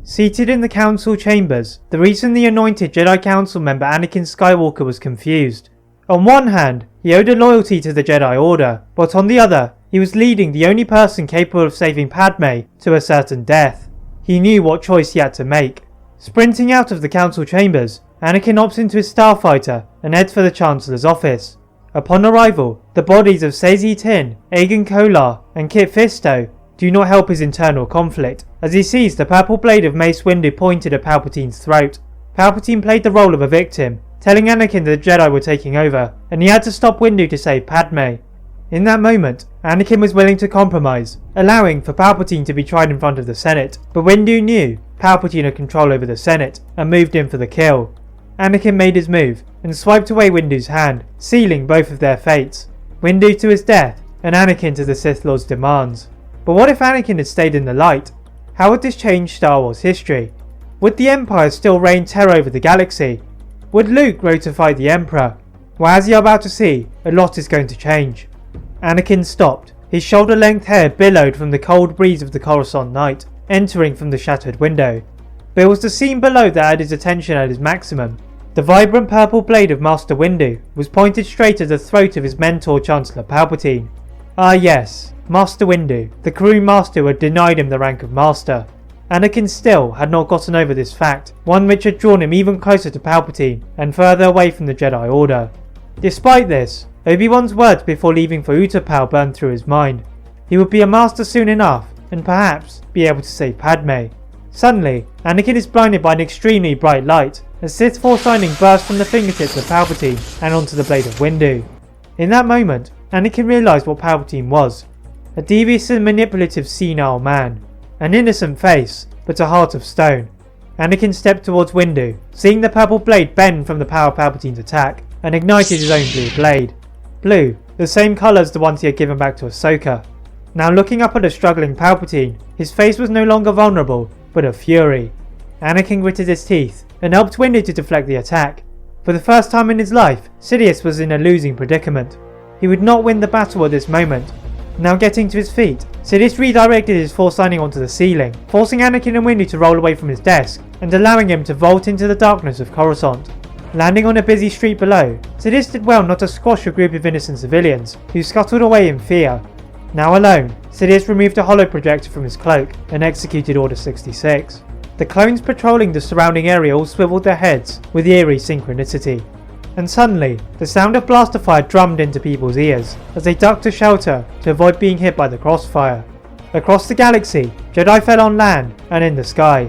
Seated in the council chambers, the recently anointed Jedi Council member Anakin Skywalker was confused. On one hand, he owed a loyalty to the Jedi Order, but on the other, he was leading the only person capable of saving Padme to a certain death. He knew what choice he had to make. Sprinting out of the council chambers, Anakin hops into his starfighter and heads for the Chancellor's office. Upon arrival, the bodies of Saesee Tiin, Aegon Kolar, and Kit Fisto do not help his internal conflict, as he sees the purple blade of Mace Windu pointed at Palpatine's throat. Palpatine played the role of a victim, telling Anakin that the Jedi were taking over, and he had to stop Windu to save Padme. In that moment, Anakin was willing to compromise, allowing for Palpatine to be tried in front of the Senate, but Windu knew Palpatine had control over the Senate, and moved in for the kill. Anakin made his move, and swiped away Windu's hand, sealing both of their fates. Windu to his death, and Anakin to the Sith Lord's demands. But what if Anakin had stayed in the light? How would this change Star Wars history? Would the Empire still reign terror over the galaxy? Would Luke grow to fight the Emperor? Well, as you're about to see, a lot is going to change. Anakin stopped. His shoulder-length hair billowed from the cold breeze of the Coruscant night, entering from the shattered window. But it was the scene below that had his attention at its maximum. The vibrant purple blade of Master Windu was pointed straight at the throat of his mentor Chancellor Palpatine. Ah yes, Master Windu, the Karoon Master who had denied him the rank of Master. Anakin still had not gotten over this fact, one which had drawn him even closer to Palpatine and further away from the Jedi Order. Despite this, Obi-Wan's words before leaving for Utapau burned through his mind. He would be a master soon enough, and perhaps be able to save Padme. Suddenly, Anakin is blinded by an extremely bright light, as Sith Force lightning bursts from the fingertips of Palpatine and onto the blade of Windu. In that moment, Anakin realised what Palpatine was. A devious and manipulative senile man. An innocent face, but a heart of stone. Anakin stepped towards Windu, seeing the purple blade bend from the power of Palpatine's attack, and ignited his own blue blade. Blue, the same colour as the ones he had given back to Ahsoka. Now looking up at a struggling Palpatine, his face was no longer vulnerable, but of fury. Anakin gritted his teeth, and helped Windu to deflect the attack. For the first time in his life, Sidious was in a losing predicament. He would not win the battle at this moment. Now getting to his feet, Sidious redirected his force lightning onto the ceiling, forcing Anakin and Windu to roll away from his desk, and allowing him to vault into the darkness of Coruscant. Landing on a busy street below, Sidious did well not to squash a group of innocent civilians, who scuttled away in fear. Now alone, Sidious removed a holo projector from his cloak, and executed Order 66. The clones patrolling the surrounding area all swiveled their heads with eerie synchronicity. And suddenly, the sound of blaster fire drummed into people's ears, as they ducked to shelter to avoid being hit by the crossfire. Across the galaxy, Jedi fell on land and in the sky.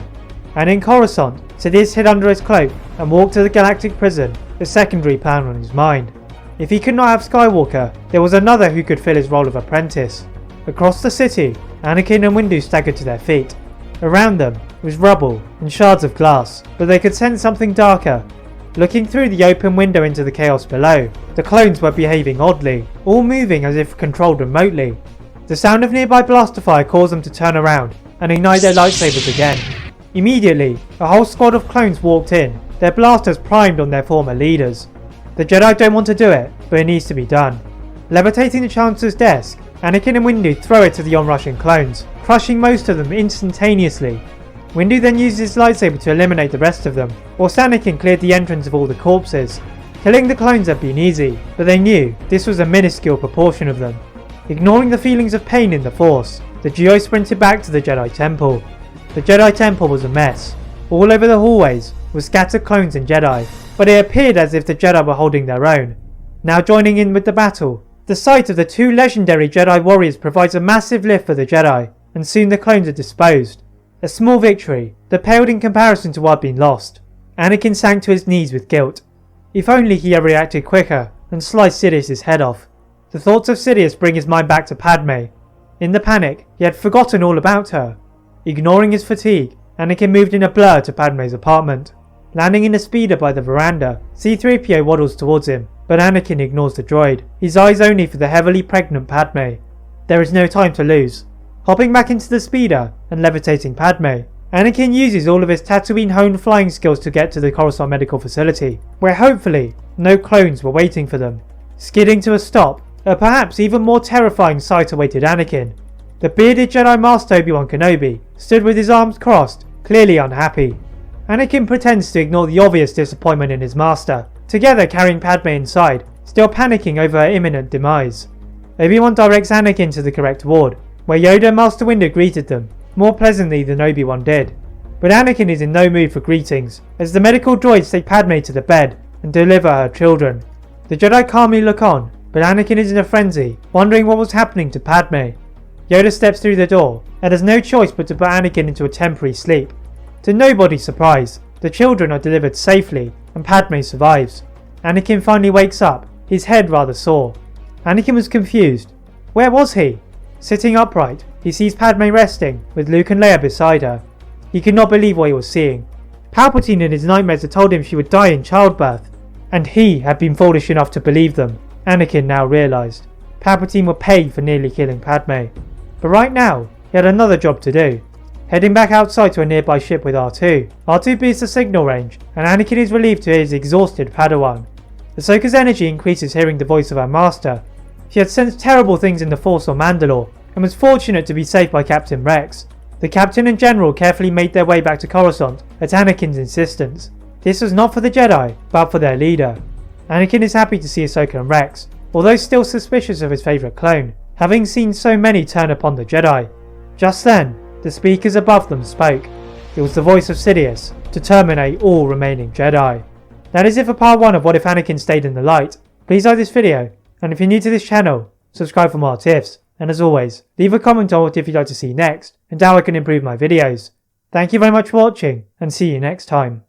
And in Coruscant, Sidious hid under his cloak and walked to the galactic prison, a secondary plan on his mind. If he could not have Skywalker, there was another who could fill his role of apprentice. Across the city, Anakin and Windu staggered to their feet. Around them was rubble and shards of glass, but they could sense something darker. Looking through the open window into the chaos below, the clones were behaving oddly, all moving as if controlled remotely. The sound of nearby blaster fire caused them to turn around and ignite their lightsabers again. Immediately, a whole squad of clones walked in, their blasters primed on their former leaders. The Jedi don't want to do it, but it needs to be done. Levitating the Chancellor's desk, Anakin and Windu throw it to the onrushing clones, crushing most of them instantaneously. Windu then used his lightsaber to eliminate the rest of them, whilst Anakin cleared the entrance of all the corpses. Killing the clones had been easy, but they knew this was a minuscule proportion of them. Ignoring the feelings of pain in the Force, the duo sprinted back to the Jedi Temple. The Jedi Temple was a mess. All over the hallways were scattered clones and Jedi, but it appeared as if the Jedi were holding their own. Now joining in with the battle, the sight of the two legendary Jedi warriors provides a massive lift for the Jedi, and soon the clones are disposed. A small victory, that paled in comparison to what had been lost. Anakin sank to his knees with guilt. If only he had reacted quicker and sliced Sidious's head off. The thoughts of Sidious bring his mind back to Padme. In the panic, he had forgotten all about her. Ignoring his fatigue, Anakin moved in a blur to Padme's apartment. Landing in a speeder by the veranda, C-3PO waddles towards him, but Anakin ignores the droid, his eyes only for the heavily pregnant Padme. There is no time to lose. Hopping back into the speeder and levitating Padme, Anakin uses all of his Tatooine-honed flying skills to get to the Coruscant Medical Facility, where hopefully no clones were waiting for them. Skidding to a stop, a perhaps even more terrifying sight awaited Anakin. The bearded Jedi Master Obi-Wan Kenobi stood with his arms crossed, clearly unhappy. Anakin pretends to ignore the obvious disappointment in his master, together carrying Padme inside, still panicking over her imminent demise. Obi-Wan directs Anakin to the correct ward, where Yoda and Master Windu greeted them, more pleasantly than Obi-Wan did. But Anakin is in no mood for greetings, as the medical droids take Padme to the bed and deliver her children. The Jedi calmly look on, but Anakin is in a frenzy, wondering what was happening to Padme. Yoda steps through the door, and has no choice but to put Anakin into a temporary sleep. To nobody's surprise, the children are delivered safely, and Padme survives. Anakin finally wakes up, his head rather sore. Anakin was confused. Where was he? Sitting upright, he sees Padme resting, with Luke and Leia beside her. He could not believe what he was seeing. Palpatine in his nightmares had told him she would die in childbirth, and he had been foolish enough to believe them, Anakin now realised. Palpatine would pay for nearly killing Padme. But right now, he had another job to do. Heading back outside to a nearby ship with R2. R2 beats the signal range, and Anakin is relieved to hear his exhausted Padawan. Ahsoka's energy increases hearing the voice of her master. She had sensed terrible things in the Force on Mandalore, and was fortunate to be saved by Captain Rex. The captain and general carefully made their way back to Coruscant at Anakin's insistence. This was not for the Jedi, but for their leader. Anakin is happy to see Ahsoka and Rex, although still suspicious of his favourite clone, having seen so many turn upon the Jedi. Just then, the speakers above them spoke. It was the voice of Sidious, to terminate all remaining Jedi. That is it for part 1 of What If Anakin Stayed in the Light. Please like this video, and if you're new to this channel, subscribe for more tips, and as always, leave a comment on what if you'd like to see next, and how I can improve my videos. Thank you very much for watching, and see you next time.